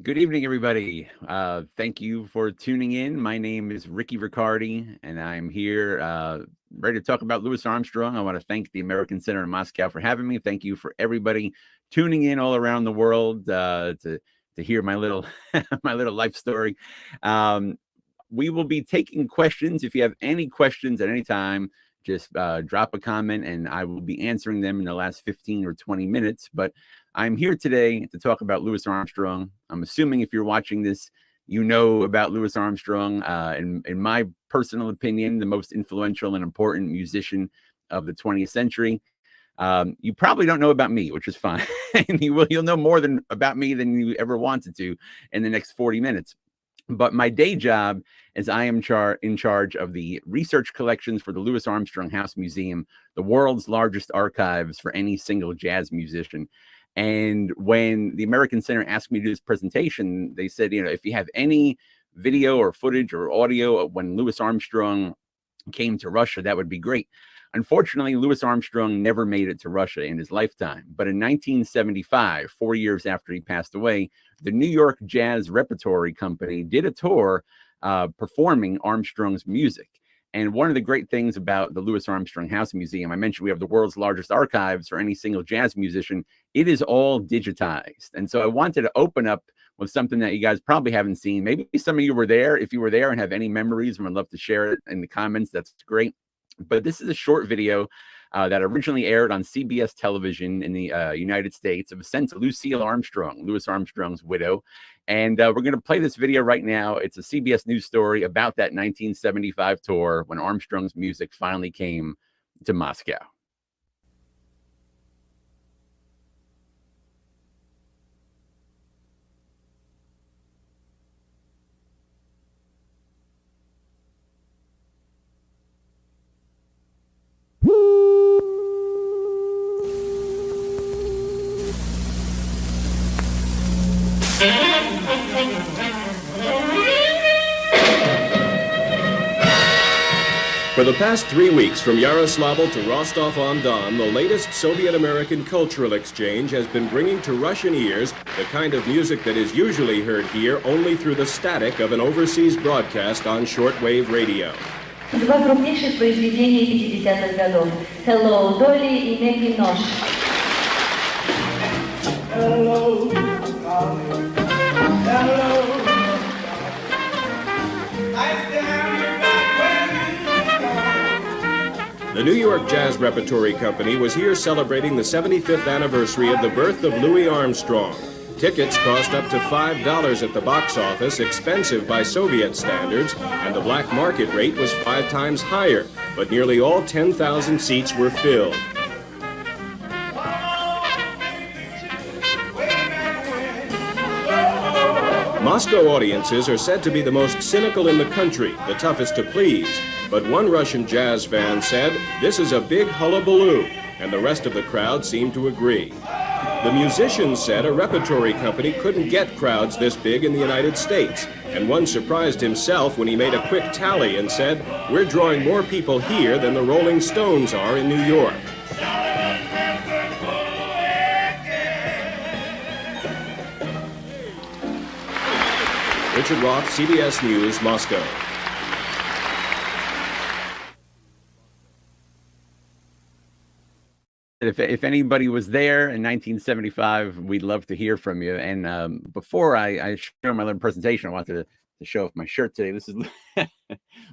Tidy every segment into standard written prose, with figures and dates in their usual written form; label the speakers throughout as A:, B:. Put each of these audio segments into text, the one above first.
A: Good evening, everybody. Thank you for tuning in. My name is Riccardi, and I'm here ready to talk about Louis Armstrong. I want to thank the American Center in Moscow for having me. Thank you for everybody tuning in all around the world to hear my little my little life story. Um, we will be taking questions. If you have any questions at any time, just drop a comment, and I will be answering them in the last 15 or 20 minutes. But I'm here today to talk about Louis Armstrong. I'm assuming if you're watching this, you know about Louis Armstrong. In my personal opinion, the most influential and important musician of the 20th century. You probably don't know about me, which is fine. And you'll know more about me than you ever wanted to in the next 40 minutes. But my day job is I am in charge of the research collections for the Louis Armstrong House Museum, the world's largest archives for any single jazz musician. And when the American Center asked me to do this presentation, they said, if you have any video or footage or audio of when Louis Armstrong came to Russia, that would be great. Unfortunately, Louis Armstrong never made it to Russia in his lifetime. But in 1975, 4 years after he passed away, the New York Jazz Repertory Company did a tour performing Armstrong's music. And one of the great things about the Louis Armstrong House Museum, I mentioned we have the world's largest archives for any single jazz musician. It is all digitized. And so I wanted to open up with something that you guys probably haven't seen. Maybe some of you were there. If you were there and have any memories and would love to share it in the comments, that's great. But this is a short video that originally aired on CBS television in the United States of a sense of Lucille Armstrong, Louis Armstrong's widow. And we're going to play this video right now. It's a CBS News story about that 1975 tour when Armstrong's music finally came to Moscow.
B: For the past 3 weeks, from Yaroslavl to Rostov-on-Don, the latest Soviet-American cultural exchange has been bringing to Russian ears the kind of music that is usually heard here only through the static of an overseas broadcast on shortwave radio.
C: Два крупнейших произведения 50-х годов. Hello, Dolly и Maggie Nosh.
D: Hello, darling. Hello.
B: The New York Jazz Repertory Company was here celebrating the 75th anniversary of the birth of Louis Armstrong. Tickets cost up to $5 at the box office, expensive by Soviet standards, and the black market rate was 5 times higher, but nearly all 10,000 seats were filled. Moscow audiences are said to be the most cynical in the country, the toughest to please. But one Russian jazz fan said, "This is a big hullabaloo," and the rest of the crowd seemed to agree. The musicians said a repertory company couldn't get crowds this big in the United States, and one surprised himself when he made a quick tally and said, "We're drawing more people here than the Rolling Stones are in New York." Richard Roth, CBS News, Moscow.
A: If anybody was there in 1975, we'd love to hear from you. And before I show my little presentation, I wanted to show off my shirt today. This is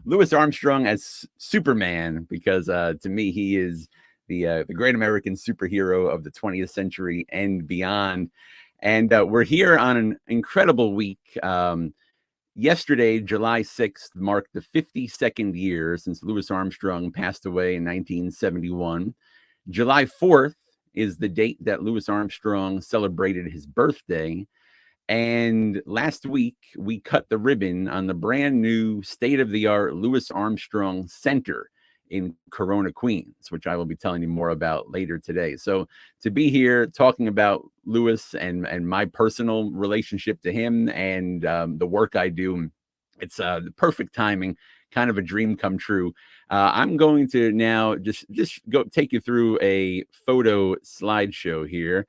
A: Louis Armstrong as Superman, because to me, he is the great American superhero of the 20th century and beyond. And we're here on an incredible week. Yesterday, July 6th, marked the 52nd year since Louis Armstrong passed away in 1971. July 4th is the date that Louis Armstrong celebrated his birthday. And last week, we cut the ribbon on the brand new state-of-the-art Louis Armstrong Center in Corona, Queens, which I will be telling you more about later today. So to be here talking about Louis and my personal relationship to him and the work I do, it's the perfect timing, kind of a dream come true. I'm going to now just go take you through a photo slideshow here.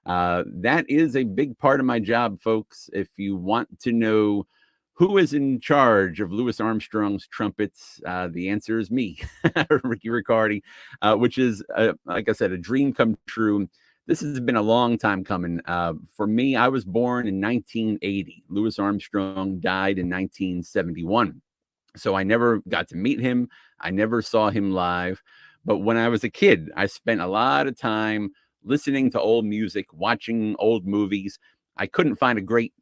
A: That is a big part of my job, folks. If you want to know who is in charge of Louis Armstrong's trumpets, the answer is me, Ricky Riccardi, which is, like I said, a dream come true. This has been a long time coming. For me, I was born in 1980. Louis Armstrong died in 1971. So I never got to meet him. I never saw him live. But when I was a kid, I spent a lot of time listening to old music, watching old movies. I couldn't find a great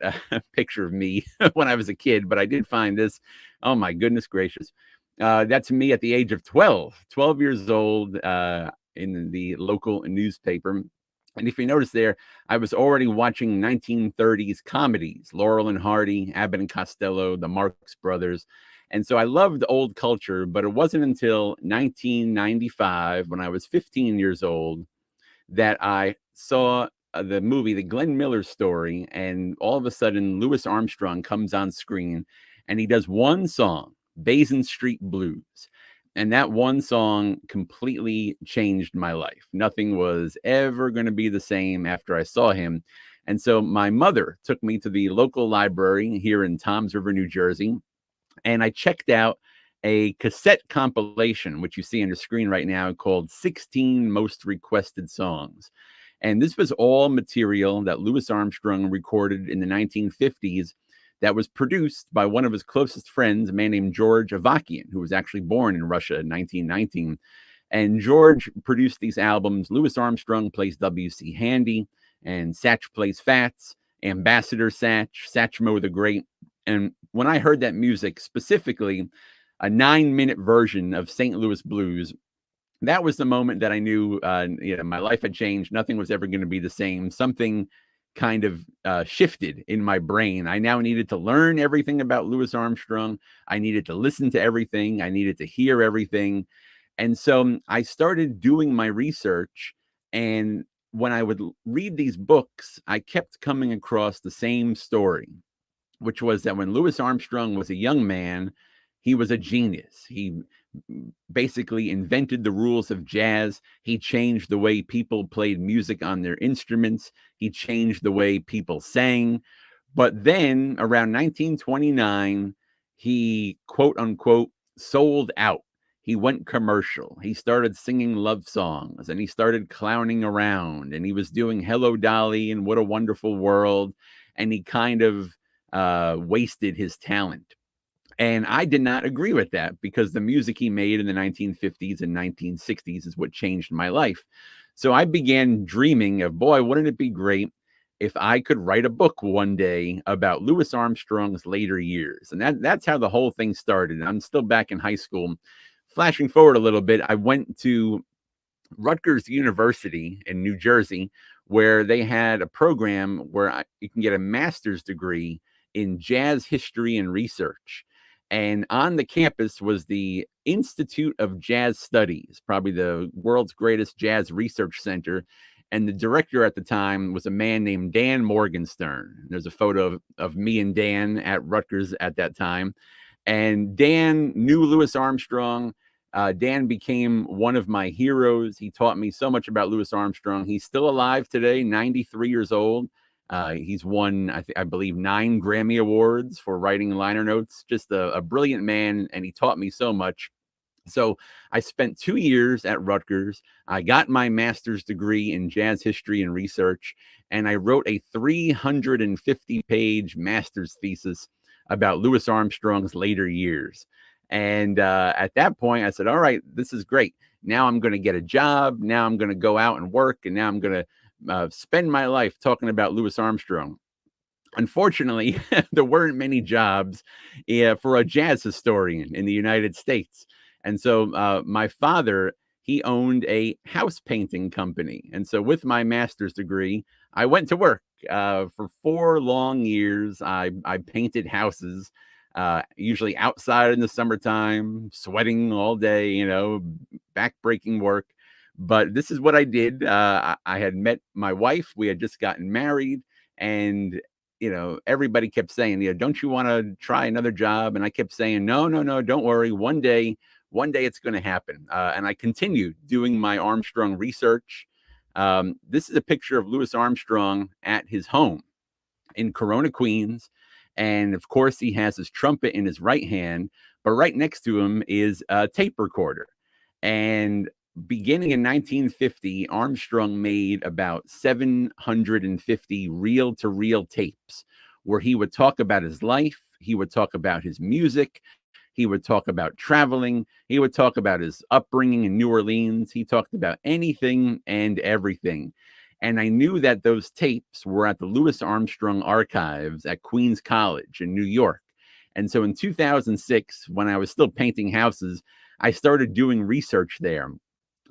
A: picture of me when I was a kid, but I did find this. Oh, my goodness gracious. That's me at the age of 12 years old, in the local newspaper. And if you notice there, I was already watching 1930s comedies, Laurel and Hardy, Abbott and Costello, the Marx Brothers. And so I loved old culture, but it wasn't until 1995, when I was 15 years old, that I saw the movie, The Glenn Miller Story. And all of a sudden, Louis Armstrong comes on screen and he does one song, Basin Street Blues. And that one song completely changed my life. Nothing was ever going to be the same after I saw him. And so my mother took me to the local library here in Toms River, New Jersey. And I checked out a cassette compilation, which you see on your screen right now, called 16 Most Requested Songs. And this was all material that Louis Armstrong recorded in the 1950s that was produced by one of his closest friends, a man named George Avakian, who was actually born in Russia in 1919. And George produced these albums. Louis Armstrong plays W.C. Handy, and Satch plays Fats, Ambassador Satch, Satchmo the Great. And when I heard that music, specifically a 9-minute version of St. Louis Blues, that was the moment that I knew, my life had changed. Nothing was ever going to be the same. Something kind of shifted in my brain. I now needed to learn everything about Louis Armstrong. I needed to listen to everything. I needed to hear everything. And so I started doing my research. And when I would read these books, I kept coming across the same story, which was that when Louis Armstrong was a young man, he was a genius. He basically invented the rules of jazz. He changed the way people played music on their instruments. He changed the way people sang. But then around 1929, he, quote unquote, sold out. He went commercial. He started singing love songs and he started clowning around, and he was doing Hello, Dolly and What a Wonderful World. And he kind of wasted his talent. And I did not agree with that, because the music he made in the 1950s and 1960s is what changed my life. So I began dreaming of, boy, wouldn't it be great if I could write a book one day about Louis Armstrong's later years. And that's how the whole thing started. I'm still back in high school. Flashing forward a little bit, I went to Rutgers University in New Jersey, where they had a program where you can get a master's degree in jazz history and research. And on the campus was the Institute of Jazz Studies, probably the world's greatest jazz research center. And the director at the time was a man named Dan Morgenstern. There's a photo of me and Dan at Rutgers at that time. And Dan knew Louis Armstrong. Dan became one of my heroes. He taught me so much about Louis Armstrong. He's still alive today, 93 years old. He's won, I believe, 9 Grammy Awards for writing liner notes. Just a brilliant man, and he taught me so much. So I spent 2 years at Rutgers. I got my master's degree in jazz history and research, and I wrote a 350-page master's thesis about Louis Armstrong's later years. And at that point, I said, all right, this is great. Now I'm going to get a job. Now I'm going to go out and work, and now I'm going to spend my life talking about Louis Armstrong. Unfortunately, there weren't many jobs for a jazz historian in the United States. And so my father, he owned a house painting company. And so with my master's degree, I went to work for 4 long years. I painted houses, usually outside in the summertime, sweating all day, backbreaking work. But this is what I did. I had met my wife. We had just gotten married. And, everybody kept saying, don't you want to try another job? And I kept saying, no, don't worry. One day it's going to happen. And I continued doing my Armstrong research. This is a picture of Louis Armstrong at his home in Corona, Queens. And of course, he has his trumpet in his right hand, but right next to him is a tape recorder. And beginning in 1950, Armstrong made about 750 reel-to-reel tapes where he would talk about his life, he would talk about his music, he would talk about traveling, he would talk about his upbringing in New Orleans, he talked about anything and everything. And I knew that those tapes were at the Louis Armstrong Archives at Queens College in New York. And so in 2006, when I was still painting houses, I started doing research there.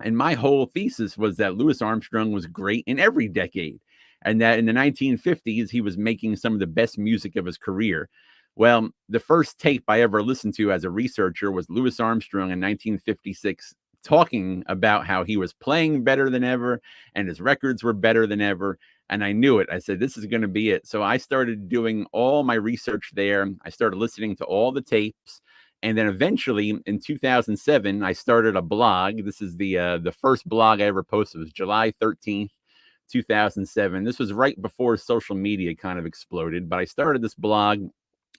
A: And my whole thesis was that Louis Armstrong was great in every decade, and that in the 1950s, he was making some of the best music of his career. Well, the first tape I ever listened to as a researcher was Louis Armstrong in 1956 talking about how he was playing better than ever and his records were better than ever. And I knew it. I said, this is going to be it. So I started doing all my research there. I started listening to all the tapes. And then eventually in 2007, I started a blog. This is the first blog I ever posted. It was July 13th, 2007. This was right before social media kind of exploded. But I started this blog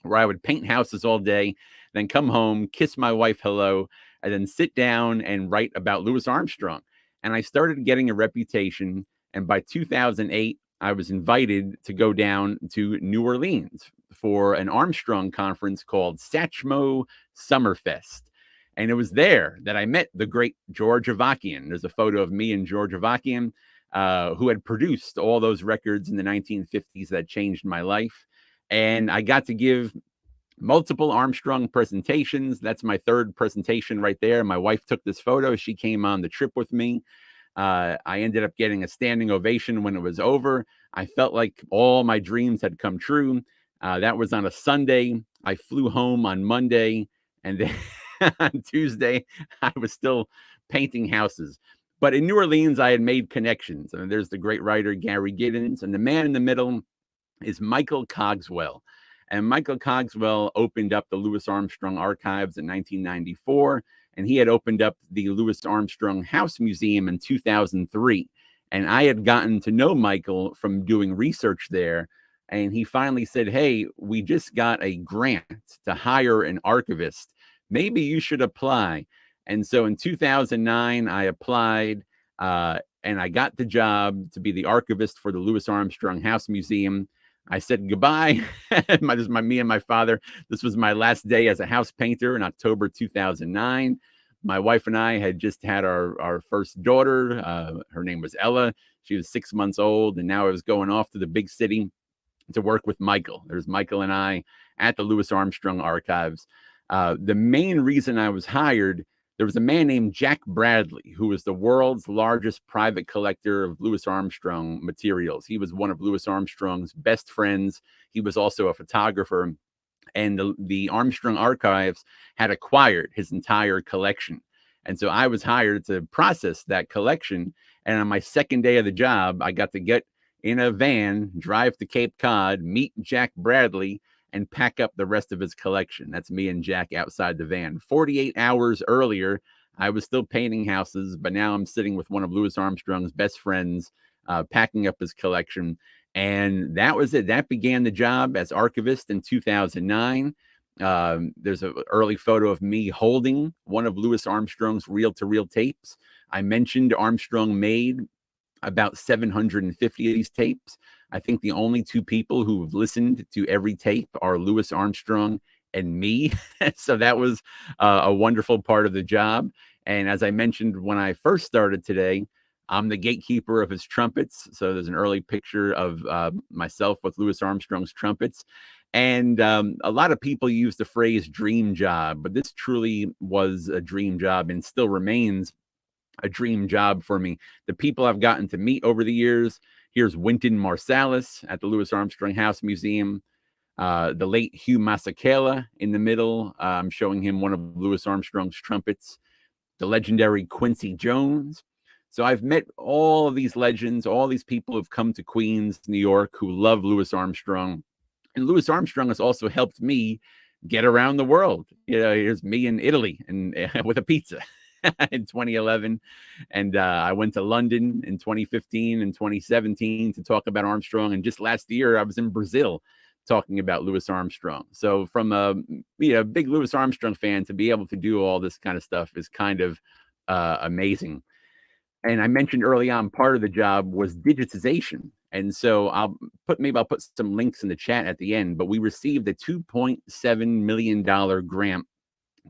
A: where I would paint houses all day, then come home, kiss my wife hello, and then sit down and write about Louis Armstrong. And I started getting a reputation. And by 2008, I was invited to go down to New Orleans for an Armstrong conference called Satchmo Summerfest. And it was there that I met the great George Avakian. There's a photo of me and George Avakian, who had produced all those records in the 1950s that changed my life. And I got to give multiple Armstrong presentations. That's my third presentation right there. My wife took this photo. She came on the trip with me. I ended up getting a standing ovation when it was over. I felt like all my dreams had come true. That was on a Sunday. I flew home on Monday, and then on Tuesday, I was still painting houses. But in New Orleans, I had made connections. I mean, there's the great writer Gary Giddens, and the man in the middle is Michael Cogswell. And Michael Cogswell opened up the Louis Armstrong Archives in 1994, and he had opened up the Louis Armstrong House Museum in 2003. And I had gotten to know Michael from doing research there. And he finally said, hey, we just got a grant to hire an archivist. Maybe you should apply. And so in 2009, I applied, and I got the job to be the archivist for the Louis Armstrong House Museum. I said goodbye. Me and my father. This was my last day as a house painter in October 2009. My wife and I had just had our first daughter. Her name was Ella. She was 6 months old, and now I was going off to the big city to work with Michael. There's Michael and I at the Louis Armstrong Archives. The main reason I was hired, there was a man named Jack Bradley, who was the world's largest private collector of Louis Armstrong materials. He was one of Louis Armstrong's best friends. He was also a photographer. And the Armstrong Archives had acquired his entire collection. And so I was hired to process that collection. And on my second day of the job, I got to get in a van, drive to Cape Cod, meet Jack Bradley, and pack up the rest of his collection. That's me and Jack outside the van. 48 hours earlier, I was still painting houses, but now I'm sitting with one of Louis Armstrong's best friends, packing up his collection. And that was it. That began the job as archivist in 2009. There's an early photo of me holding one of Louis Armstrong's reel-to-reel tapes. I mentioned Armstrong made about 750 of these tapes. I think the only two people who have listened to every tape are Louis Armstrong and me. So that was a wonderful part of the job. And as I mentioned when I first started today, I'm the gatekeeper of his trumpets. So there's an early picture of myself with Louis Armstrong's trumpets. And a lot of people use the phrase dream job, but this truly was a dream job and still remains a dream job for me. The people I've gotten to meet over the years, here's Wynton Marsalis at the Louis Armstrong House Museum. The late Hugh Masekela in the middle. I'm showing him one of Louis Armstrong's trumpets. The legendary Quincy Jones. So I've met all of these legends, all these people who've come to Queens, New York, who love Louis Armstrong. And Louis Armstrong has also helped me get around the world. You know, here's me in Italy and with a pizza. in 2011. And I went to London in 2015 and 2017 to talk about Armstrong. And just last year, I was in Brazil talking about Louis Armstrong. So from a big Louis Armstrong fan to be able to do all this kind of stuff is kind of amazing. And I mentioned early on, part of the job was digitization. And so I'll put some links in the chat at the end, but we received a $2.7 million grant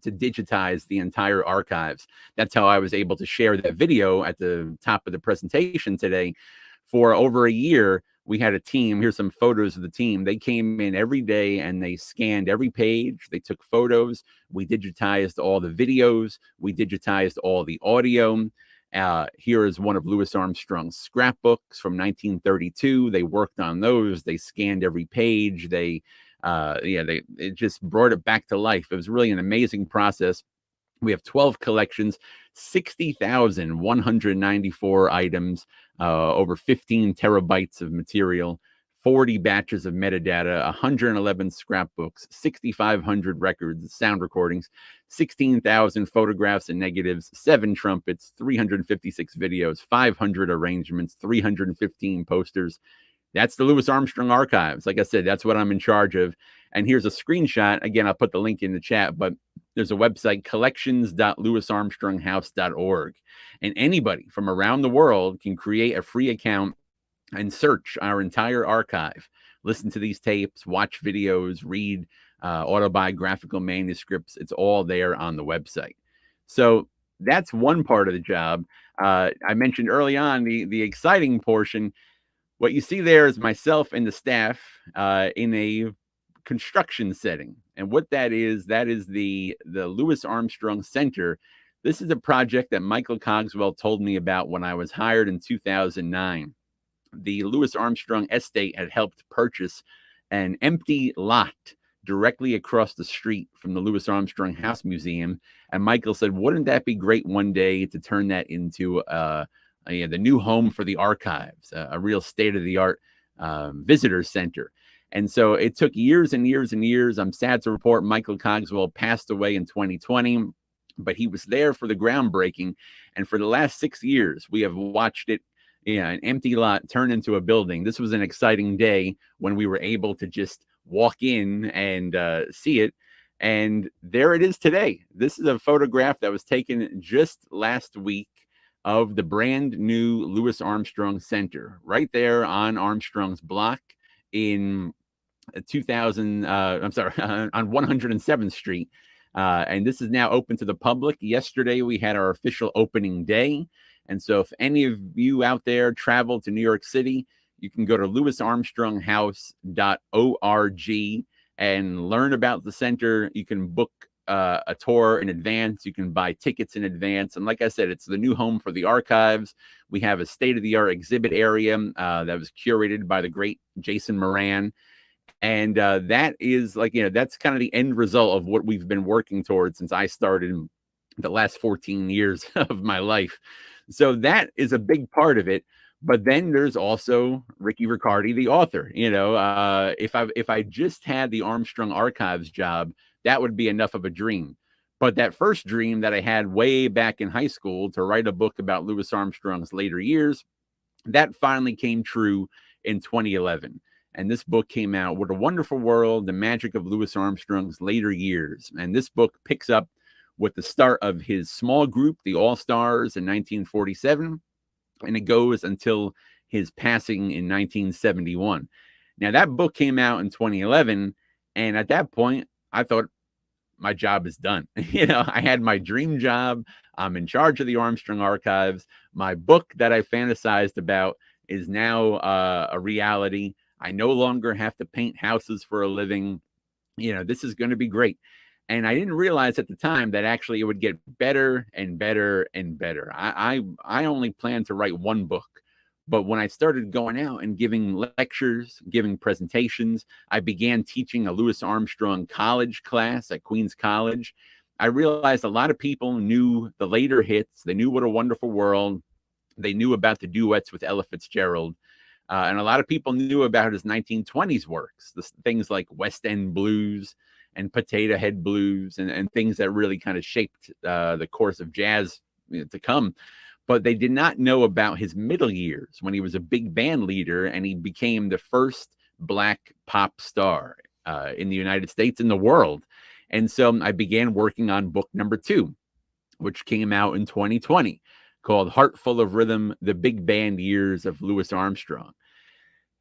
A: to digitize the entire archives. That's how I was able to share that video at the top of the presentation today. For over a year, we had a team. Here's some photos of the team. They came in every day and they scanned every page. They took photos. We digitized all the videos. We digitized all the audio. Here is one of Louis Armstrong's scrapbooks from 1932. They worked on those. They scanned every page. It just brought it back to life. It was really an amazing process. We have 12 collections, 60,194 items, over 15 terabytes of material, 40 batches of metadata, 111 scrapbooks, 6,500 records, sound recordings, 16,000 photographs and negatives, 7 trumpets, 356 videos, 500 arrangements, 315 posters. That's the Louis Armstrong Archives. Like I said, that's what I'm in charge of. And here's a screenshot. Again, I'll put the link in the chat, but there's a website, collections.louisarmstronghouse.org. And anybody from around the world can create a free account and search our entire archive, listen to these tapes, watch videos, read autobiographical manuscripts. It's all there on the website. So that's one part of the job. I mentioned early on the exciting portion. What you see there is myself and the staff in a construction setting. And what that is the Louis Armstrong Center. This is a project that Michael Cogswell told me about when I was hired in 2009. The Louis Armstrong estate had helped purchase an empty lot directly across the street from the Louis Armstrong House Museum. And Michael said, wouldn't that be great one day to turn that into the new home for the archives, a real state-of-the-art visitor center. And so it took years and years and years. I'm sad to report Michael Cogswell passed away in 2020, but he was there for the groundbreaking. And for the last 6 years, we have watched it, an empty lot turn into a building. This was an exciting day when we were able to just walk in and see it. And there it is today. This is a photograph that was taken just last week of the brand new Louis Armstrong Center right there on Armstrong's block in 2000, on 107th Street. And this is now open to the public. Yesterday, we had our official opening day. And so if any of you out there travel to New York City, you can go to louisarmstronghouse.org and learn about the center. You can book a tour in advance. You can buy tickets in advance. And like I said, it's the new home for the archives. We have a state-of-the-art exhibit area that was curated by the great Jason Moran. And that is that's kind of the end result of what we've been working towards since I started in the last 14 years of my life. So that is a big part of it. But then there's also Ricky Riccardi, the author. If I just had the Armstrong Archives job, that would be enough of a dream. But that first dream that I had way back in high school to write a book about Louis Armstrong's later years, that finally came true in 2011. And this book came out, What a Wonderful World, The Magic of Louis Armstrong's Later Years. And this book picks up with the start of his small group, the All-Stars, in 1947. And it goes until his passing in 1971. Now, that book came out in 2011. And at that point, I thought, my job is done. I had my dream job. I'm in charge of the Armstrong Archives. My book that I fantasized about is now a reality. I no longer have to paint houses for a living. This is going to be great. And I didn't realize at the time that actually it would get better and better and better. I only planned to write one book. But when I started going out and giving lectures, giving presentations, I began teaching a Louis Armstrong college class at Queens College. I realized a lot of people knew the later hits. They knew What a Wonderful World. They knew about the duets with Ella Fitzgerald. And a lot of people knew about his 1920s works, things like West End Blues and Potato Head Blues and things that really kind of shaped the course of jazz to come. But they did not know about his middle years when he was a big band leader and he became the first Black pop star in the United States, in the world. And so I began working on book number 2, which came out in 2020, called Heart Full of Rhythm, The Big Band Years of Louis Armstrong.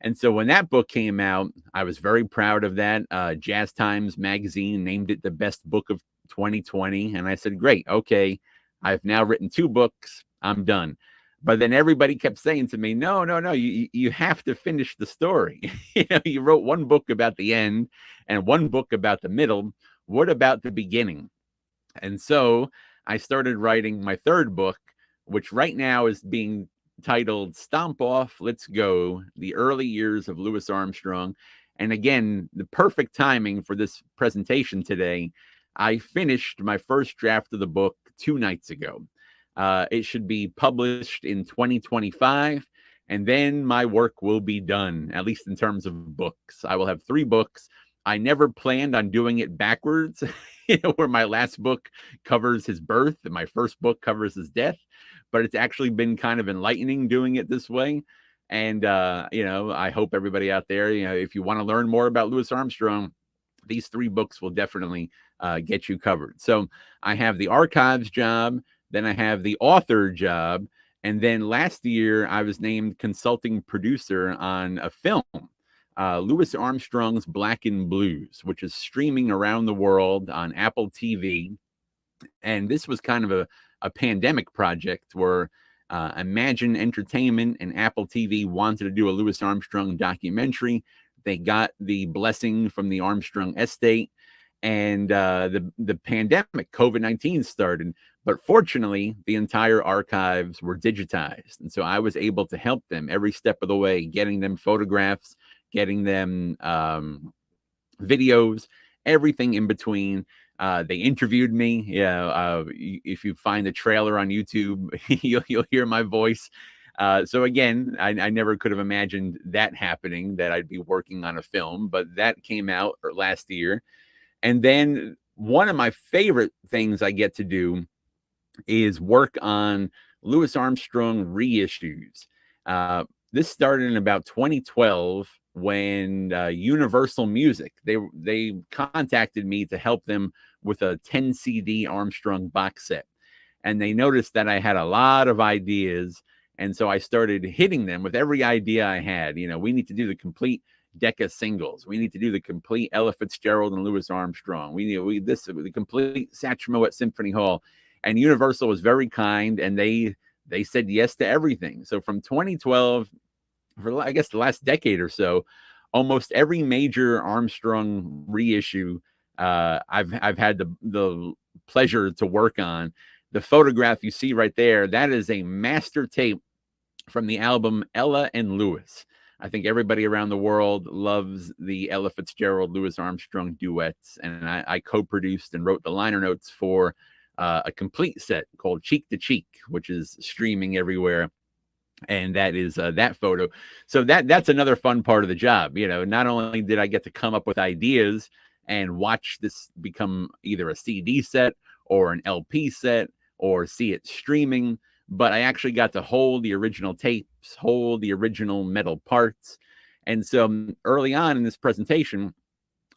A: And so when that book came out, I was very proud of that. Jazz Times magazine named it the best book of 2020. And I said, great, okay, I've now written 2 books. I'm done. But then everybody kept saying to me, no, you have to finish the story. You wrote 1 book about the end and 1 book about the middle. What about the beginning? And so I started writing my 3rd book, which right now is being titled Stomp Off, Let's Go, The Early Years of Louis Armstrong. And again, the perfect timing for this presentation today. I finished my first draft of the book 2 nights ago. It should be published in 2025, and then my work will be done, at least in terms of books. I will have 3 books. I never planned on doing it backwards, where my last book covers his birth and my first book covers his death. But it's actually been kind of enlightening doing it this way. And, I hope everybody out there, if you want to learn more about Louis Armstrong, these 3 books will definitely get you covered. So I have the archives job. Then I have the author job. And then last year, I was named consulting producer on a film, Louis Armstrong's Black and Blues, which is streaming around the world on Apple TV. And this was kind of a pandemic project where Imagine Entertainment and Apple TV wanted to do a Louis Armstrong documentary. They got the blessing from the Armstrong estate. And the pandemic, COVID-19 started. But fortunately, the entire archives were digitized. And so I was able to help them every step of the way, getting them photographs, getting them videos, everything in between. They interviewed me. If you find the trailer on YouTube, you'll hear my voice. So again, I never could have imagined that happening, that I'd be working on a film. But that came out last year. And then one of my favorite things I get to do is work on Louis Armstrong reissues. This started in about 2012 when Universal Music, they contacted me to help them with a 10 CD Armstrong box set. And they noticed that I had a lot of ideas. And so I started hitting them with every idea I had. We need to do the complete Decca singles. We need to do the complete Ella Fitzgerald and Louis Armstrong. We need the complete Satchmo at Symphony Hall. And Universal was very kind, and they said yes to everything. So from 2012, for I guess the last decade or so, almost every major Armstrong reissue I've had the pleasure to work on. The photograph you see right there, that is a master tape from the album Ella and Louis. I think everybody around the world loves the Ella Fitzgerald, Louis Armstrong duets. And I co-produced and wrote the liner notes for a complete set called Cheek to Cheek, which is streaming everywhere. And that is that photo. So that's another fun part of the job. Not only did I get to come up with ideas and watch this become either a CD set or an LP set or see it streaming, but I actually got to hold the original tapes, hold the original metal parts. And so early on in this presentation,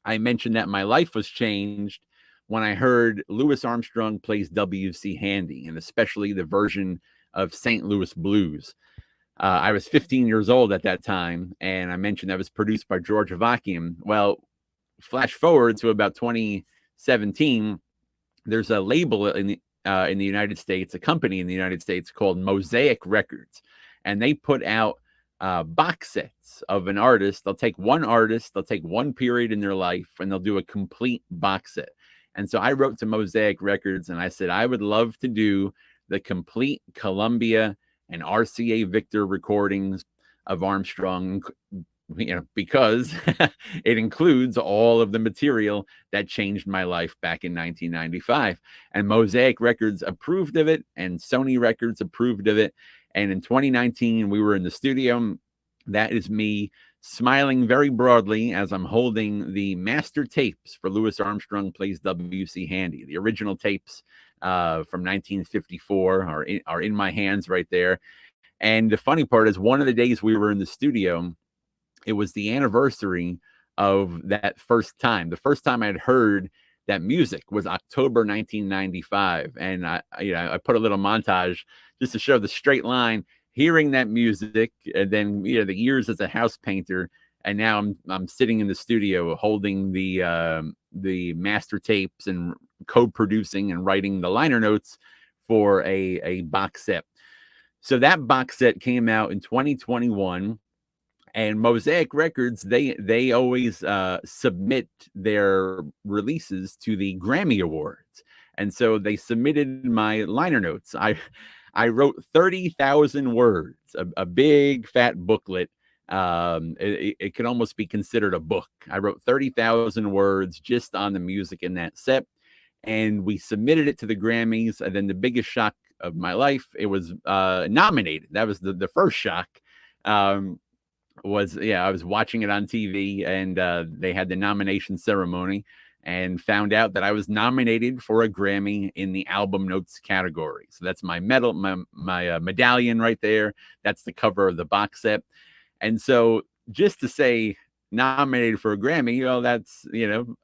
A: I mentioned that my life was changed when I heard Louis Armstrong plays W.C. Handy, and especially the version of St. Louis Blues. I was 15 years old at that time, and I mentioned that was produced by George Avakian. Well, flash forward to about 2017, there's a label in the United States, a company in the United States called Mosaic Records, and they put out box sets of an artist. They'll take one artist, they'll take one period in their life, and they'll do a complete box set. And so I wrote to Mosaic Records, and I said, I would love to do the complete Columbia and RCA Victor recordings of Armstrong, because it includes all of the material that changed my life back in 1995. And Mosaic Records approved of it, and Sony Records approved of it. And in 2019, we were in the studio. That is me smiling very broadly as I'm holding the master tapes for Louis Armstrong Plays W.C. Handy, the original tapes from 1954 are in my hands right there. And the funny part is, one of the days we were in the studio, it was the anniversary of that first time. The first time I'd heard that music was October 1995. And I put a little montage just to show the straight line, hearing that music, and then, the years as a house painter. And now I'm sitting in the studio holding the master tapes and co-producing and writing the liner notes for a box set. So that box set came out in 2021, and Mosaic Records, they always submit their releases to the Grammy Awards. And so they submitted my liner notes. I wrote 30,000 words, a big fat booklet. It could almost be considered a book. I wrote 30,000 words just on the music in that set, and we submitted it to the Grammys. And then the biggest shock of my life, it was nominated. That was the first shock. I was watching it on TV, and they had the nomination ceremony, and found out that I was nominated for a Grammy in the album notes category. So that's my medal, my medallion right there. That's the cover of the box set. And so, just to say nominated for a Grammy, that's,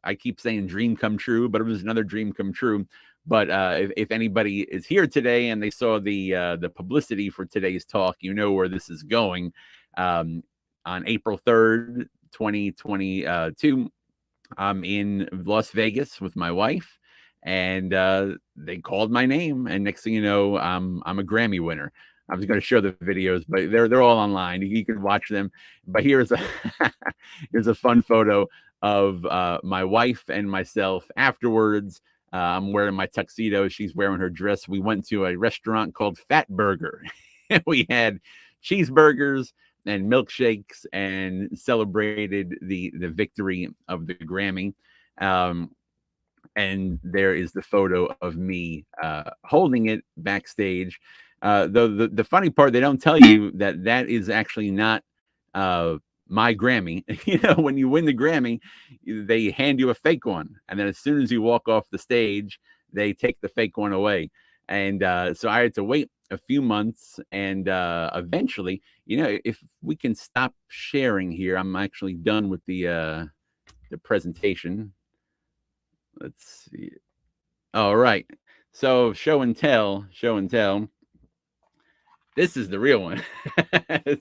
A: I keep saying dream come true, but it was another dream come true. But if anybody is here today and they saw the publicity for today's talk, where this is going. On April 3rd, 2022, I'm in Las Vegas with my wife, and they called my name, and next thing you know, I'm a Grammy winner. I was going to show the videos, but they're all online. You can watch them. But here's a fun photo of my wife and myself afterwards. I'm wearing my tuxedo. She's wearing her dress. We went to a restaurant called Fat Burger. We had cheeseburgers and milkshakes and celebrated the victory of the Grammy. And there is the photo of me holding it backstage. Though the funny part, they don't tell you that is actually not my Grammy. When you win the Grammy, they hand you a fake one, and then as soon as you walk off the stage, they take the fake one away. And so I had to wait a few months, and eventually, if we can stop sharing here, I'm actually done with the presentation. Let's see. All right. So show and tell. This is the real one.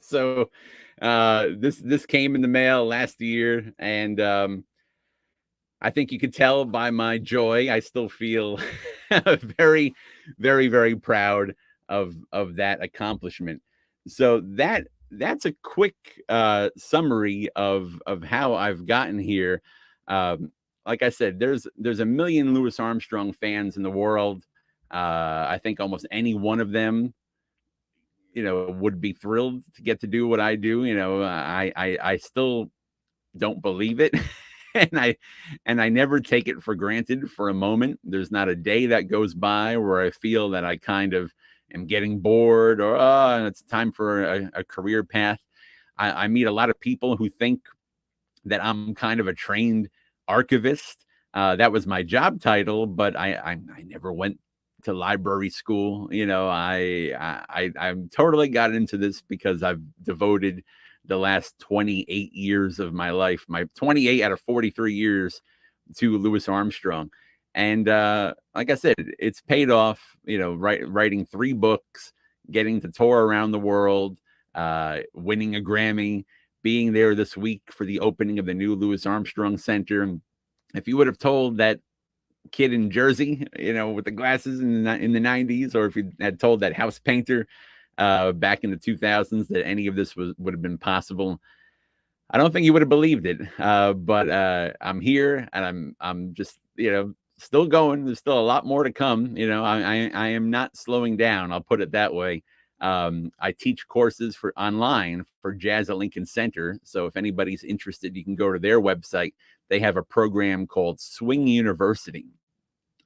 A: So this came in the mail last year, and I think you could tell by my joy. I still feel very, very, very proud of that accomplishment. So that's a quick summary of how I've gotten here. Like I said, there's a million Louis Armstrong fans in the world. I think almost any one of them, would be thrilled to get to do what I do. I still don't believe it. And I never take it for granted for a moment. There's not a day that goes by where I feel that I kind of am getting bored or it's time for a career path. I meet a lot of people who think that I'm kind of a trained archivist. That was my job title, but I never went to library school. I totally got into this because I've devoted the last 28 years of my life, my 28 out of 43 years, to Louis Armstrong. And like I said, it's paid off, writing 3 books, getting to tour around the world, winning a Grammy, being there this week for the opening of the new Louis Armstrong Center. If you would have told that kid in Jersey, with the glasses in the 90s, or if you had told that house painter back in the 2000s that any of this would have been possible, I don't think you would have believed it. But I'm here, and I'm just, still going. There's still a lot more to come. I am not slowing down. I'll put it that way. I teach courses online for Jazz at Lincoln Center. So if anybody's interested, you can go to their website. They have a program called Swing University,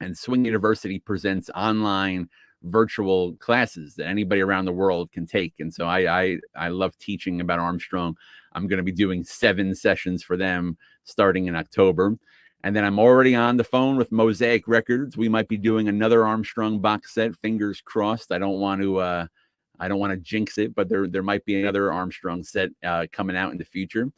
A: and Swing University presents online virtual classes that anybody around the world can take. And so I love teaching about Armstrong. I'm going to be doing 7 sessions for them starting in October. And then I'm already on the phone with Mosaic Records. We might be doing another Armstrong box set. Fingers crossed. I don't want to jinx it, but there might be another Armstrong set coming out in the future.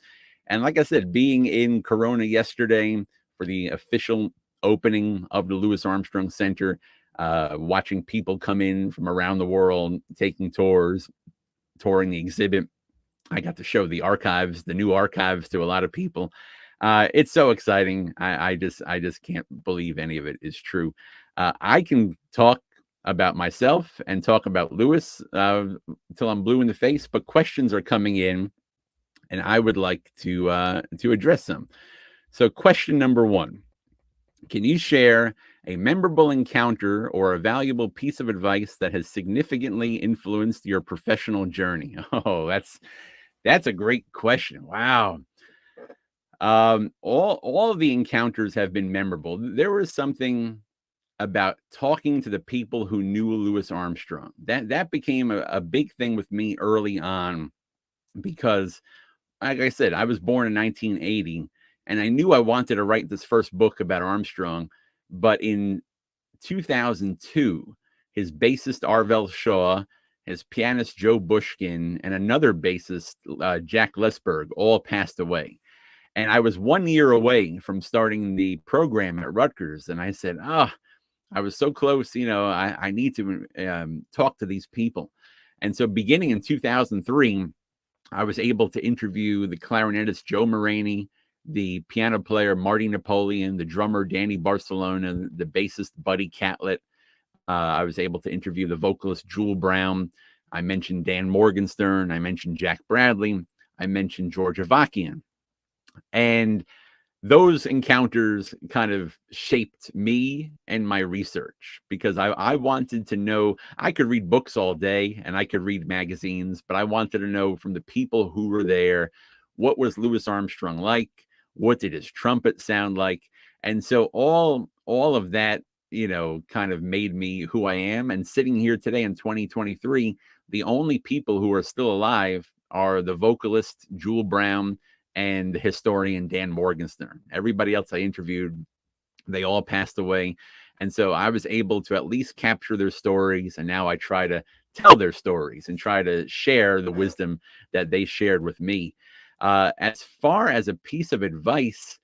A: And like I said, being in Corona yesterday for the official opening of the Louis Armstrong Center, watching people come in from around the world, taking tours, touring the exhibit. I got to show the archives, the new archives, to a lot of people. It's so exciting. I just can't believe any of it is true. I can talk about myself and talk about Louis till I'm blue in the face, but questions are coming in, and I would like to address them. So, question number one: can you share a memorable encounter or a valuable piece of advice that has significantly influenced your professional journey? Oh, that's a great question. Wow. All of the encounters have been memorable. There was something about talking to the people who knew Louis Armstrong that became a big thing with me early on, because, like I said, I was born in 1980, and I knew I wanted to write this first book about Armstrong. But in 2002, his bassist Arvell Shaw, his pianist Joe Bushkin, and another bassist, Jack Lesberg, all passed away. And I was 1 year away from starting the program at Rutgers. And I said, I was so close, I need to talk to these people. And so beginning in 2003, I was able to interview the clarinetist Joe Moraney, the piano player Marty Napoleon, the drummer Danny Barcelona, the bassist Buddy Catlett. I was able to interview the vocalist Jewel Brown. I mentioned Dan Morgenstern. I mentioned Jack Bradley. I mentioned George Avakian. And those encounters kind of shaped me and my research, because I wanted to know. I could read books all day and I could read magazines, but I wanted to know from the people who were there, what was Louis Armstrong like? What did his trumpet sound like? And so all of that, kind of made me who I am. And sitting here today in 2023, the only people who are still alive are the vocalist Jewel Brown and the historian Dan Morgenstern. Everybody else I interviewed, they all passed away. And so I was able to at least capture their stories. And now I try to tell their stories and try to share the wisdom that they shared with me. As far as a piece of advice,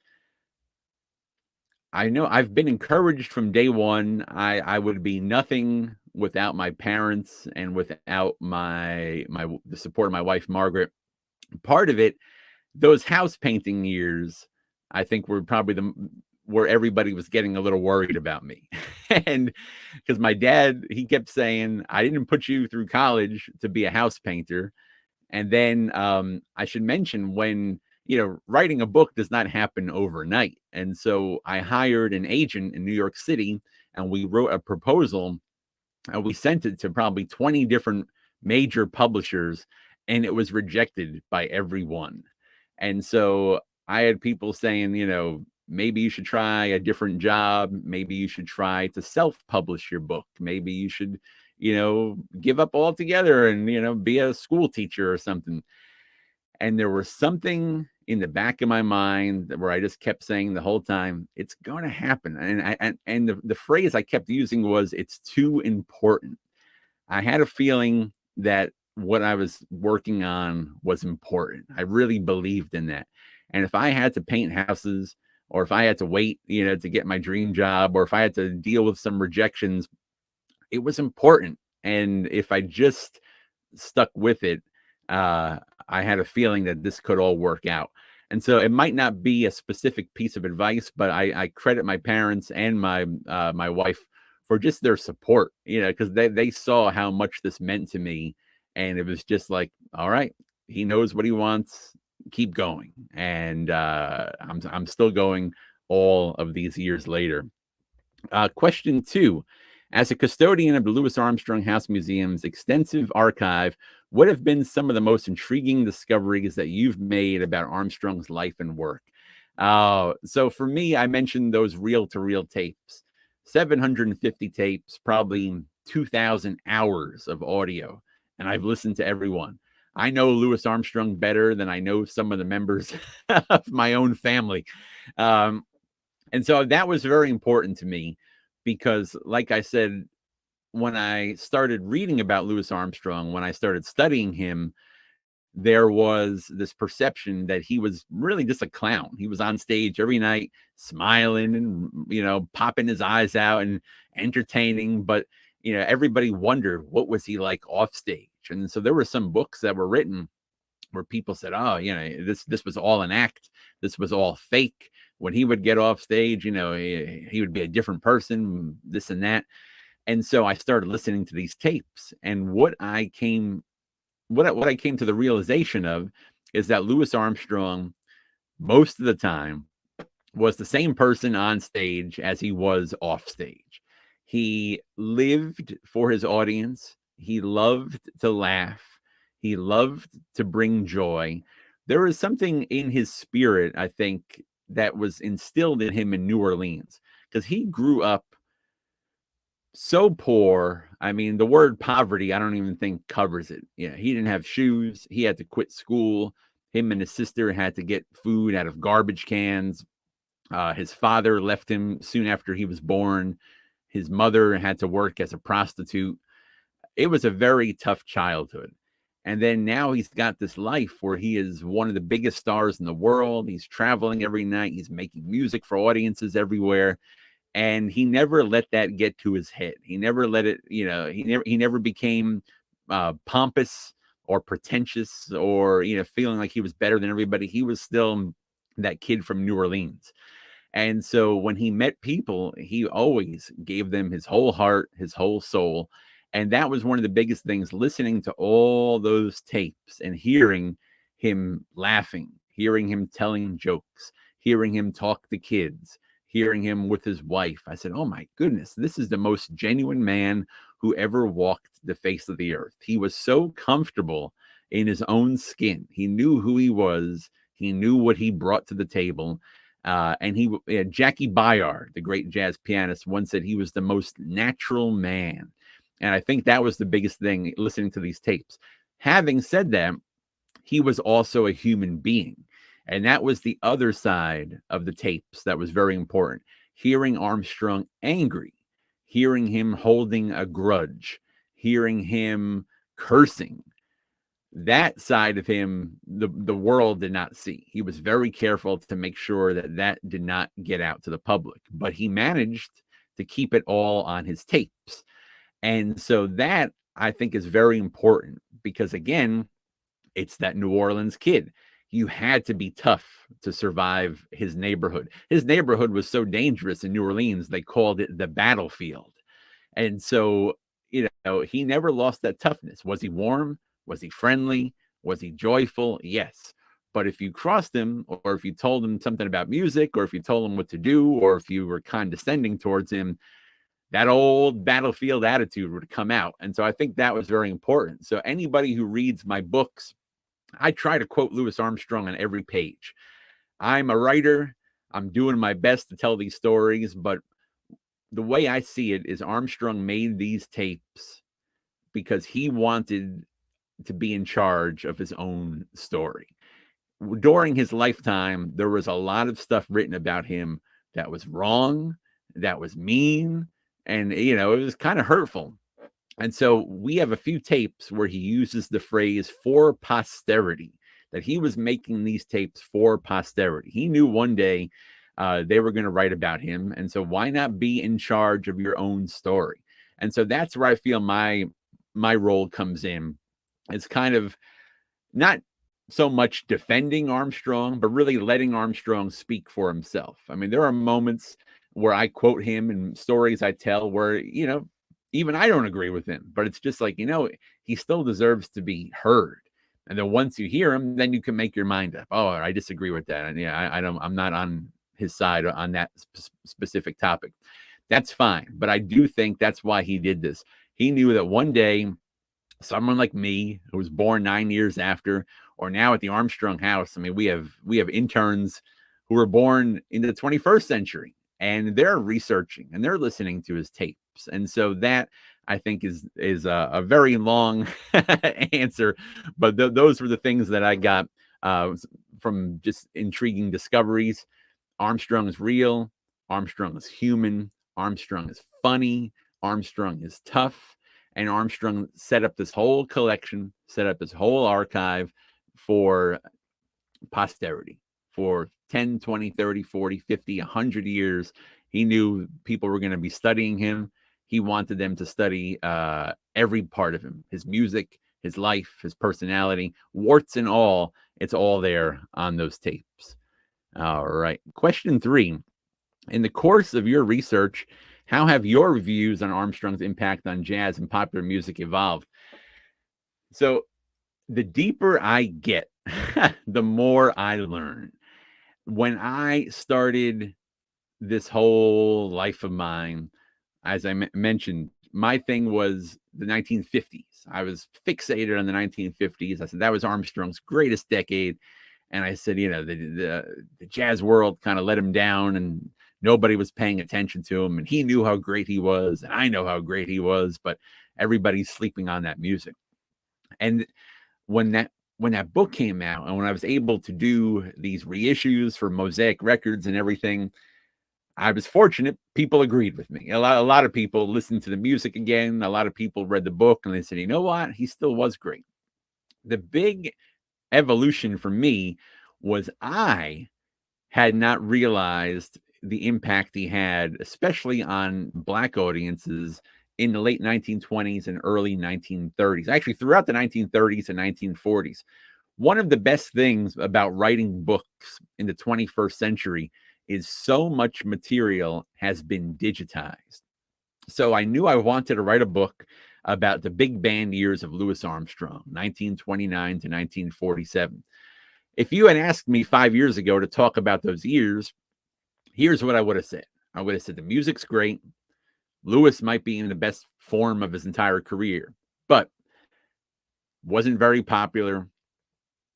A: I know I've been encouraged from day one. I would be nothing without my parents and without the support of my wife, Margaret. Part of it, those house painting years, I think were probably where everybody was getting a little worried about me. And because my dad, he kept saying, I didn't put you through college to be a house painter. And then I should mention, when, writing a book does not happen overnight. And so I hired an agent in New York City, and we wrote a proposal, and we sent it to probably 20 different major publishers, and it was rejected by everyone. And so I had people saying, maybe you should try a different job. Maybe you should try to self-publish your book. Maybe you should, give up altogether and, be a school teacher or something. And there was something in the back of my mind where I just kept saying the whole time, it's going to happen. And the phrase I kept using was, it's too important. I had a feeling that what I was working on was important. I really believed in that. And if I had to paint houses, or if I had to wait, to get my dream job, or if I had to deal with some rejections, it was important. And if I just stuck with it, I had a feeling that this could all work out. And so it might not be a specific piece of advice, but I credit my parents and my wife for just their support, because they saw how much this meant to me. And it was just like, all right, he knows what he wants. Keep going. And I'm still going all of these years later. Question 2. As a custodian of the Louis Armstrong House Museum's extensive archive, what have been some of the most intriguing discoveries that you've made about Armstrong's life and work? So for me, I mentioned those reel-to-reel tapes, 750 tapes, probably 2,000 hours of audio. And I've listened to everyone. I know Louis Armstrong better than I know some of the members of my own family. And so that was very important to me because, like I said, when I started reading about Louis Armstrong, when I started studying him, there was this perception that he was really just a clown. He was on stage every night, smiling and, popping his eyes out and entertaining. But, everybody wondered, what was he like off stage? And so there were some books that were written where people said, oh, this was all an act. This was all fake. When he would get off stage, he would be a different person, this and that. And so I started listening to these tapes, and what I came to the realization of is that Louis Armstrong, most of the time, was the same person on stage as he was off stage. He lived for his audience. He loved to laugh. He loved to bring joy. There was something in his spirit, I think, that was instilled in him in New Orleans, because he grew up so poor. I mean, the word poverty, I don't even think covers it. He didn't have shoes. He had to quit school. Him and his sister had to get food out of garbage cans. His father left him soon after he was born. His mother had to work as a prostitute. It was a very tough childhood. And then now he's got this life where he is one of the biggest stars in the world. He's traveling every night. He's making music for audiences everywhere. And he never let that get to his head. He never let it, he never became pompous or pretentious or, feeling like he was better than everybody. He was still that kid from New Orleans. And so when he met people, he always gave them his whole heart, his whole soul. And that was one of the biggest things, listening to all those tapes and hearing him laughing, hearing him telling jokes, hearing him talk to kids, hearing him with his wife. I said, oh my goodness, this is the most genuine man who ever walked the face of the earth. He was so comfortable in his own skin. He knew who he was. He knew what he brought to the table. And Jackie Byard, the great jazz pianist, once said he was the most natural man. And I think that was the biggest thing listening to these tapes. Having said that, he was also a human being. And that was the other side of the tapes that was very important. Hearing Armstrong angry, hearing him holding a grudge, hearing him cursing. That side of him, the world did not see. He was very careful to make sure that did not get out to the public. But he managed to keep it all on his tapes. And so that, I think, is very important because, again, it's that New Orleans kid. You had to be tough to survive his neighborhood. His neighborhood was so dangerous in New Orleans, they called it the battlefield. And so, he never lost that toughness. Was he warm? Was he friendly? Was he joyful? Yes. But if you crossed him, or if you told him something about music, or if you told him what to do, or if you were condescending towards him, that old battlefield attitude would come out. And so I think that was very important. So anybody who reads my books, I try to quote Louis Armstrong on every page. I'm a writer. I'm doing my best to tell these stories, but the way I see it is Armstrong made these tapes because he wanted to be in charge of his own story. During his lifetime, there was a lot of stuff written about him that was wrong, that was mean, and, it was kind of hurtful. And so we have a few tapes where he uses the phrase for posterity, that he was making these tapes for posterity. He knew one day they were going to write about him. And so why not be in charge of your own story? And so that's where I feel my role comes in. It's kind of not so much defending Armstrong, but really letting Armstrong speak for himself. I mean, there are moments where I quote him and stories I tell where, even I don't agree with him, but it's just like, he still deserves to be heard. And then once you hear him, then you can make your mind up. Oh, I disagree with that. And I'm not on his side on that specific topic. That's fine. But I do think that's why he did this. He knew that one day, someone like me, who was born 9 years after, or now at the Armstrong House, I mean, we have interns who were born in the 21st century, and they're researching and they're listening to his tapes. And so that, I think, is a very long answer, but those were the things that I got from just intriguing discoveries. Armstrong is real. Armstrong is human. Armstrong is funny. Armstrong is tough. And Armstrong set up this whole collection, set up this whole archive for posterity for 10, 20, 30, 40, 50, 100 years. He knew people were going to be studying him. He wanted them to study every part of him, his music, his life, his personality, warts and all. It's all there on those tapes. All right. Question 3. In the course of your research, how have your views on Armstrong's impact on jazz and popular music evolved? So the deeper I get, the more I learn. When I started this whole life of mine, as I mentioned, my thing was the 1950s. I was fixated on the 1950s. I said that was Armstrong's greatest decade. And I said, you know, the jazz world kind of let him down and nobody was paying attention to him. And he knew how great he was. And I know how great he was, but everybody's sleeping on that music. And when that book came out and when I was able to do these reissues for Mosaic Records and everything, I was fortunate. People agreed with me. A lot of people listened to the music again. A lot of people read the book and they said, you know what? He still was great. The big evolution for me was I had not realized the impact he had, especially on Black audiences in the late 1920s and early 1930s, actually throughout the 1930s and 1940s. One of the best things about writing books in the 21st century is so much material has been digitized. So I knew I wanted to write a book about the big band years of Louis Armstrong, 1929 to 1947. If you had asked me 5 years ago to talk about those years, here's what I would have said. I would have said the music's great. Louis might be in the best form of his entire career, but wasn't very popular.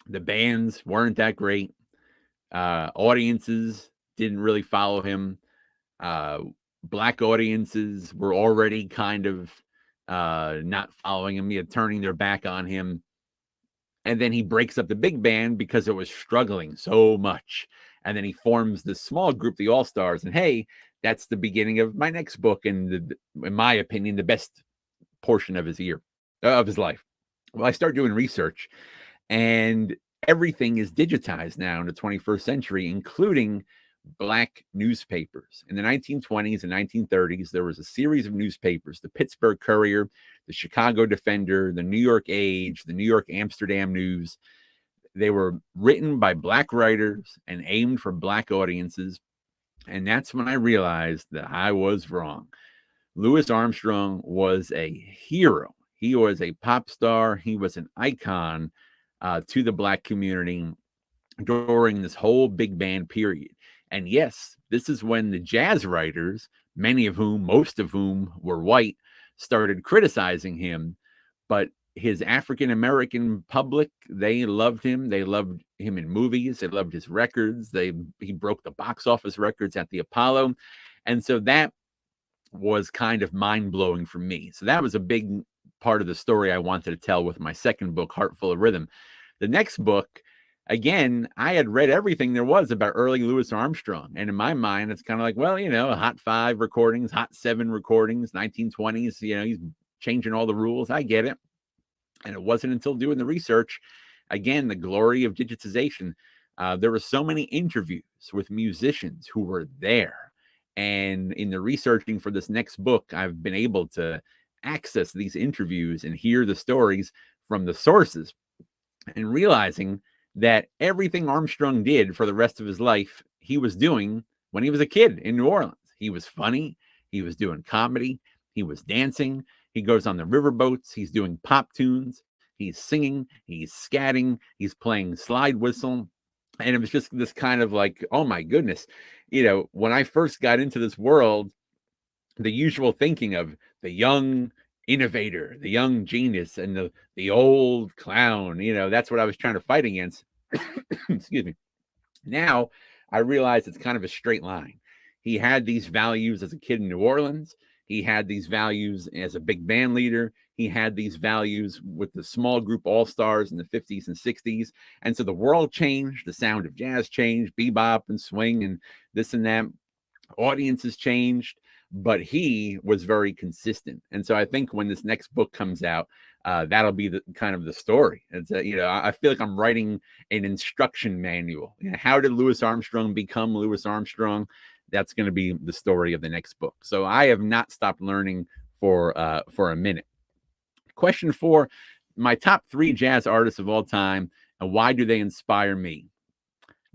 A: The bands weren't that great. Audiences didn't really follow him. Black audiences were already kind of not following him, turning their back on him. And then he breaks up the big band because it was struggling so much. And then he forms this small group, the All-Stars. And hey, that's the beginning of my next book. And in my opinion, the best portion of his life. Well, I start doing research and everything is digitized now in the 21st century, including Black newspapers. In the 1920s and 1930s, there was a series of newspapers, the Pittsburgh Courier, the Chicago Defender, the New York Age, the New York Amsterdam News. They were written by Black writers and aimed for Black audiences. And that's when I realized that I was wrong. Louis Armstrong was a hero. He was a pop star. He was an icon to the Black community during this whole big band period. And yes, this is when the jazz writers, most of whom were white, started criticizing him. But his African-American public, they loved him. They loved him in movies. They loved his records. He broke the box office records at the Apollo. And so that was kind of mind-blowing for me. So that was a big part of the story I wanted to tell with my second book, Heart Full of Rhythm. The next book, again, I had read everything there was about early Louis Armstrong. And in my mind, it's kind of like, well, Hot 5 recordings, Hot 7 recordings, 1920s, he's changing all the rules. I get it. And it wasn't until doing the research, again, the glory of digitization. There were so many interviews with musicians who were there. And in the researching for this next book, I've been able to access these interviews and hear the stories from the sources and realizing that everything Armstrong did for the rest of his life, he was doing when he was a kid in New Orleans. He was funny. He was doing comedy. He was dancing. He goes on the riverboats. He's doing pop tunes. He's singing. He's scatting. He's playing slide whistle. And it was just this kind of like, oh my goodness. When I first got into this world, the usual thinking of the young innovator, the young genius, and the old clown, that's what I was trying to fight against. Excuse me. Now I realize it's kind of a straight line. He had these values as a kid in New Orleans. He had these values as a big band leader. He had these values with the small group All-Stars in the 50s and 60s. And so the world changed. The sound of jazz changed, bebop and swing and this and that. Audiences changed, but he was very consistent. And so I think when this next book comes out, that'll be the kind of the story. It's I feel like I'm writing an instruction manual. How did Louis Armstrong become Louis Armstrong? That's going to be the story of the next book. So I have not stopped learning for a minute. Question 4, my top 3 jazz artists of all time, and why do they inspire me?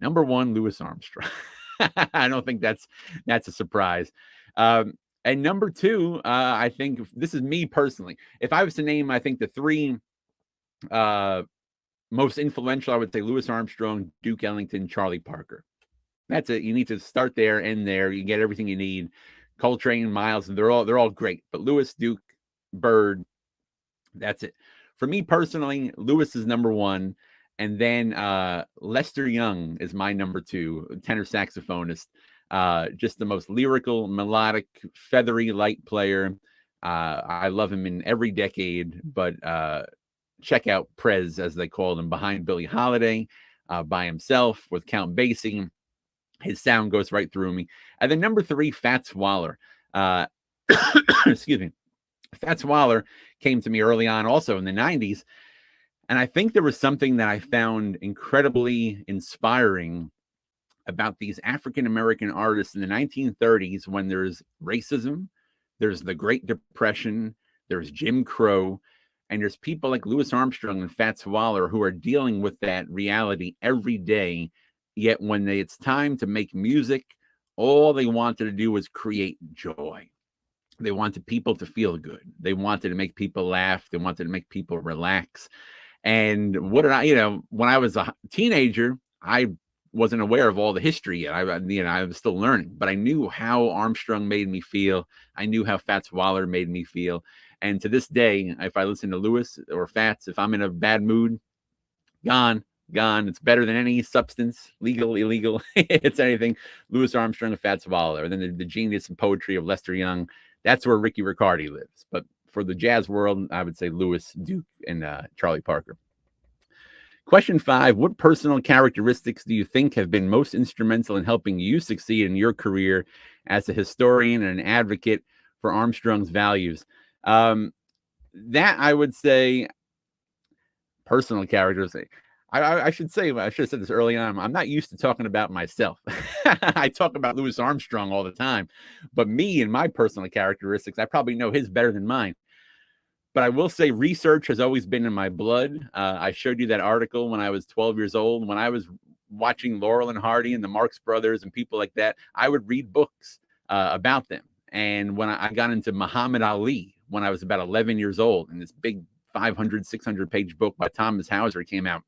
A: Number 1, Louis Armstrong. I don't think that's a surprise. And number 2, I think this is me personally. If I was to name, I think the 3 most influential, I would say Louis Armstrong, Duke Ellington, Charlie Parker. That's it. You need to start there, end there. You get everything you need. Coltrane, Miles, they're all great. But Louis, Duke, Bird, that's it. For me personally, Louis is number 1. And then Lester Young is my number 2, tenor saxophonist. Just the most lyrical, melodic, feathery, light player. I love him in every decade, but check out Prez, as they called him, behind Billie Holiday, by himself with Count Basie. His sound goes right through me. And then number 3, Fats Waller. Excuse me. Fats Waller came to me early on, also in the 90s. And I think there was something that I found incredibly inspiring about these African-American artists in the 1930s, when there's racism, there's the Great Depression, there's Jim Crow, and there's people like Louis Armstrong and Fats Waller who are dealing with that reality every day. Yet when it's time to make music, all they wanted to do was create joy. They wanted people to feel good. They wanted to make people laugh. They wanted to make people relax. And what did I, when I was a teenager, I wasn't aware of all the history yet. I was still learning, but I knew how Armstrong made me feel. I knew how Fats Waller made me feel. And to this day, if I listen to Louis or Fats, if I'm in a bad mood, gone. It's better than any substance, legal, illegal. It's anything. Louis Armstrong and Fats Waller. And then the genius and poetry of Lester Young. That's where Ricky Riccardi lives. But for the jazz world, I would say Louis, Duke, and Charlie Parker. Question 5, what personal characteristics do you think have been most instrumental in helping you succeed in your career as a historian and an advocate for Armstrong's values? That I would say personal characteristics. I should have said this early on. I'm not used to talking about myself. I talk about Louis Armstrong all the time, but me and my personal characteristics, I probably know his better than mine. But I will say research has always been in my blood. I showed you that article when I was 12 years old. When I was watching Laurel and Hardy and the Marx Brothers and people like that, I would read books about them. And when I got into Muhammad Ali, when I was about 11 years old, and this big 500, 600-page book by Thomas Hauser came out,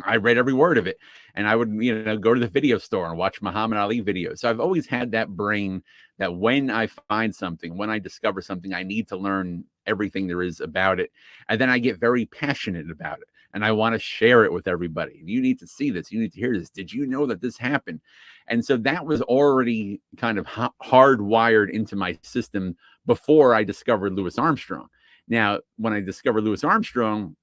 A: I read every word of it. And I would, go to the video store and watch Muhammad Ali videos. So I've always had that brain that when I find something, when I discover something, I need to learn everything there is about it. And then I get very passionate about it. And I want to share it with everybody. You need to see this. You need to hear this. Did you know that this happened? And so that was already kind of hardwired into my system before I discovered Louis Armstrong. Now, when I discovered Louis Armstrong,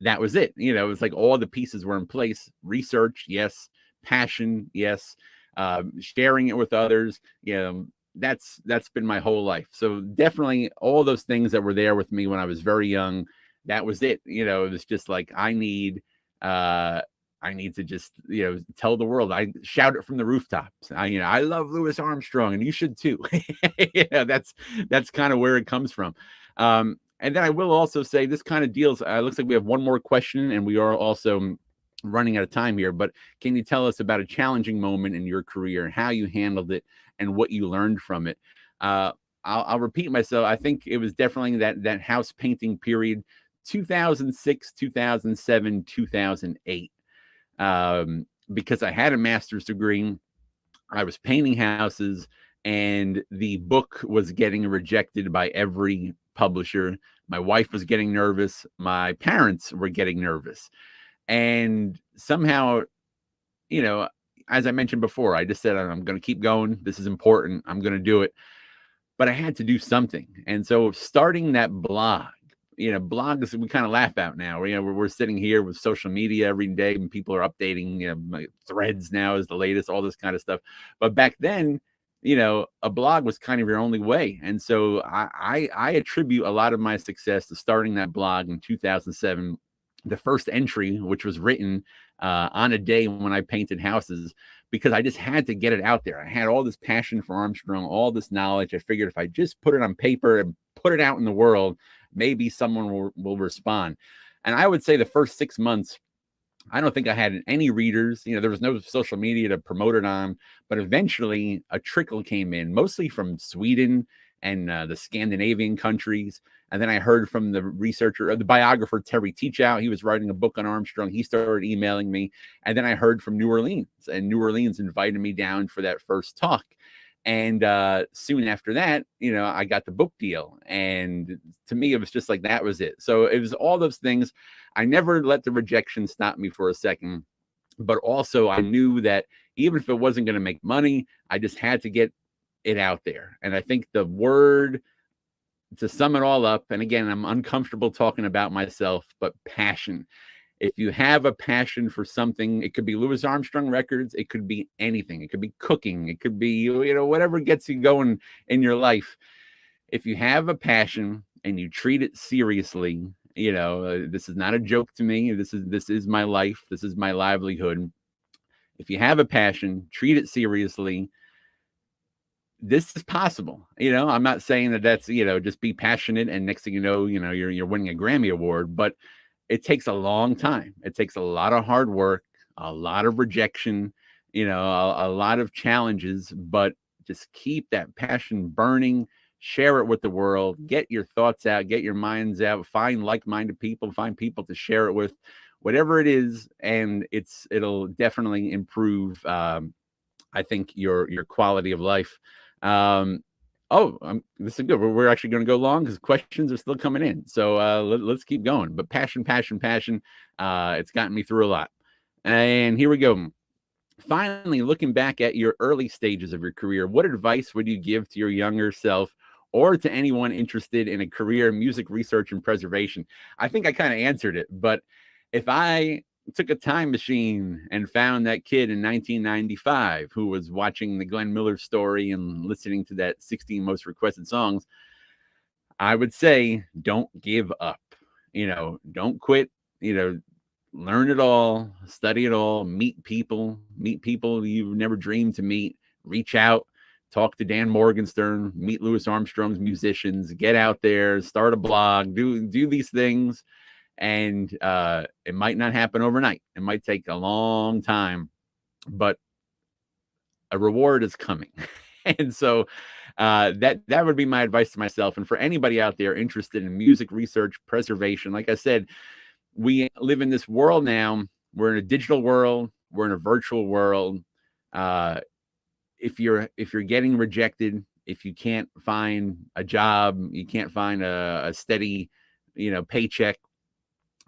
A: that was it. It was like all the pieces were in place. Research, yes. Passion, yes. Sharing it with others, that's been my whole life. So definitely all those things that were there with me when I was very young, that was it. It was just like, I need to just, tell the world. I shout it from the rooftops. I love Louis Armstrong, and you should too. That's kind of where it comes from. And then I will also say this kind of deals. Looks like we have one more question, and we are also running out of time here. But can you tell us about a challenging moment in your career, how you handled it, and what you learned from it? I'll repeat myself. I think it was definitely that house painting period, 2006, 2007, 2008, because I had a master's degree. I was painting houses, and the book was getting rejected by every publisher. My wife was getting nervous. My parents were getting nervous. And somehow, as I mentioned before, I just said, I'm going to keep going. This is important. I'm going to do it. But I had to do something. And so starting that blog, blogs we kind of laugh out now. We're sitting here with social media every day, and people are updating, Threads now is the latest, all this kind of stuff. But back then, a blog was kind of your only way. And so I attribute a lot of my success to starting that blog in 2007. The first entry, which was written on a day when I painted houses, because I just had to get it out there. I had all this passion for Armstrong, all this knowledge. I figured if I just put it on paper and put it out in the world, maybe someone will respond. And I would say the first 6 months, I don't think I had any readers. There was no social media to promote it on, but eventually a trickle came in, mostly from Sweden and the Scandinavian countries. And then I heard from the researcher, or the biographer, Terry Teachout. He was writing a book on Armstrong. He started emailing me. And then I heard from New Orleans, and New Orleans invited me down for that first talk. And soon after that, I got the book deal. And to me, it was just like, that was it. So it was all those things. I never let the rejection stop me for a second. But also I knew that even if it wasn't going to make money, I just had to get it out there. And I think the word, to sum it all up, and again, I'm uncomfortable talking about myself, but passion. If you have a passion for something, it could be Louis Armstrong records, it could be anything. It could be cooking, it could be, whatever gets you going in your life. If you have a passion and you treat it seriously, this is not a joke to me. This is my life. This is my livelihood. If you have a passion, treat it seriously. This is possible. I'm not saying that that's, just be passionate and next thing you know, you're winning a Grammy award, but it takes a long time. It takes a lot of hard work, a lot of rejection, a lot of challenges, but just keep that passion burning, share it with the world, get your thoughts out, get your minds out, find like-minded people, find people to share it with, whatever it is. And it'll definitely improve, I think, your quality of life. This is good. We're actually going to go long because questions are still coming in. So let's keep going. But passion. It's gotten me through a lot. And here we go. Finally, looking back at your early stages of your career, what advice would you give to your younger self or to anyone interested in a career in music research and preservation? I think I kind of answered it, but if I took a time machine and found that kid in 1995 who was watching the Glenn Miller Story and listening to that 16 most requested songs, I would say, don't give up, don't quit, learn it all, study it all, meet people you've never dreamed to meet, reach out, talk to Dan Morgenstern, meet Louis Armstrong's musicians, get out there, start a blog, do these things. And it might not happen overnight. It might take a long time, but a reward is coming. And so that would be my advice to myself. And for anybody out there interested in music research, preservation, like I said, we live in this world now. We're in a digital world. We're in a virtual world. If you're getting rejected, if you can't find a job, you can't find a steady, paycheck,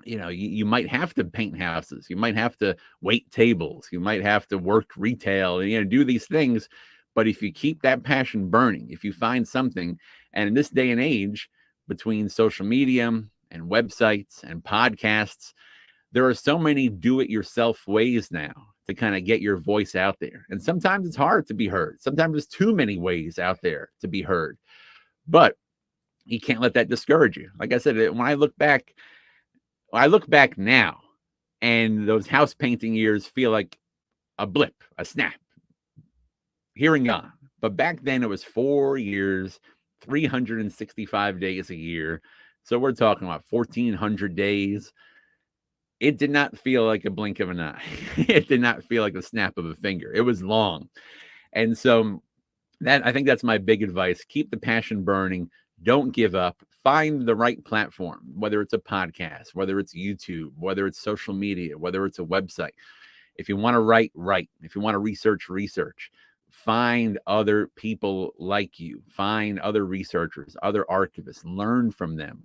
A: you might have to paint houses. You might have to wait tables. You might have to work retail, do these things. But if you keep that passion burning, if you find something, and in this day and age, between social media and websites and podcasts, there are so many do-it-yourself ways now to kind of get your voice out there. And sometimes it's hard to be heard. Sometimes there's too many ways out there to be heard. But you can't let that discourage you. Like I said, when I look back now, and those house painting years feel like a blip, a snap, here and gone. But back then it was 4 years, 365 days a year. So we're talking about 1,400 days. It did not feel like a blink of an eye. It did not feel like the snap of a finger. It was long. And so I think that's my big advice. Keep the passion burning. Don't give up. Find the right platform, whether it's a podcast, whether it's YouTube, whether it's social media, whether it's a website. If you want to write. If you want to research. Find other people like you. Find other researchers, other archivists. Learn from them.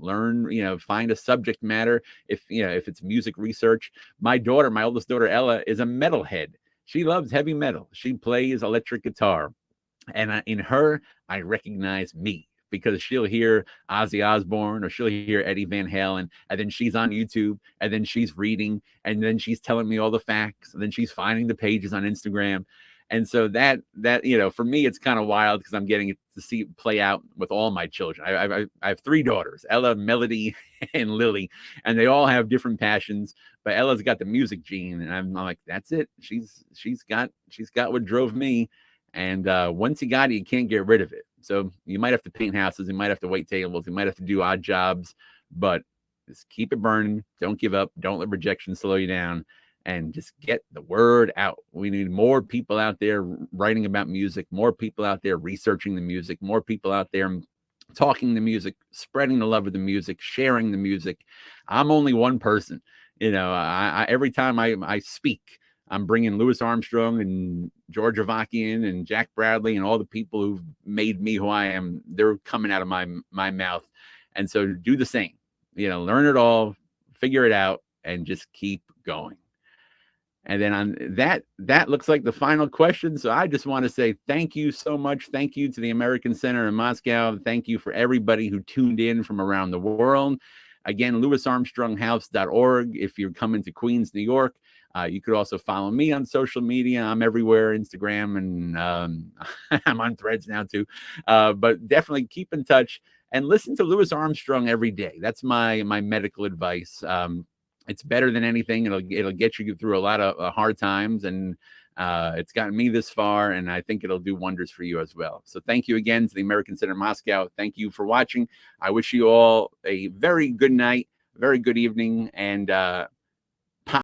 A: Find a subject matter. If it's music research. My oldest daughter, Ella, is a metalhead. She loves heavy metal. She plays electric guitar. And in her, I recognize me. Because she'll hear Ozzy Osbourne or she'll hear Eddie Van Halen, and then she's on YouTube, and then she's reading, and then she's telling me all the facts, and then she's finding the pages on Instagram. And so that for me, it's kind of wild because I'm getting to see it play out with all my children. I have 3 daughters, Ella, Melody, and Lily, and they all have different passions. But Ella's got the music gene, and I'm like, that's it. She's got what drove me. And once you got it, you can't get rid of it. So you might have to paint houses, you might have to wait tables, you might have to do odd jobs, but just keep it burning. Don't give up. Don't let rejection slow you down. And just get the word out. We need more people out there writing about music, more people out there researching the music, more people out there talking the music, spreading the love of the music, sharing the music. I'm only one person. I every time I speak, I'm bringing Louis Armstrong and George Avakian and Jack Bradley and all the people who've made me who I am. They're coming out of my mouth. And so do the same. Learn it all, figure it out, and just keep going. And then on that looks like the final question. So I just want to say thank you so much. Thank you to the American Center in Moscow. Thank you for everybody who tuned in from around the world. Again, louisarmstronghouse.org. If you're coming to Queens, New York, you could also follow me on social media. I'm everywhere, Instagram, and I'm on Threads now too. But definitely keep in touch and listen to Louis Armstrong every day. That's my medical advice. It's better than anything. It'll get you through a lot of hard times, and it's gotten me this far, and I think it'll do wonders for you as well. So thank you again to the American Center Moscow. Thank you for watching. I wish you all a very good night, very good evening, and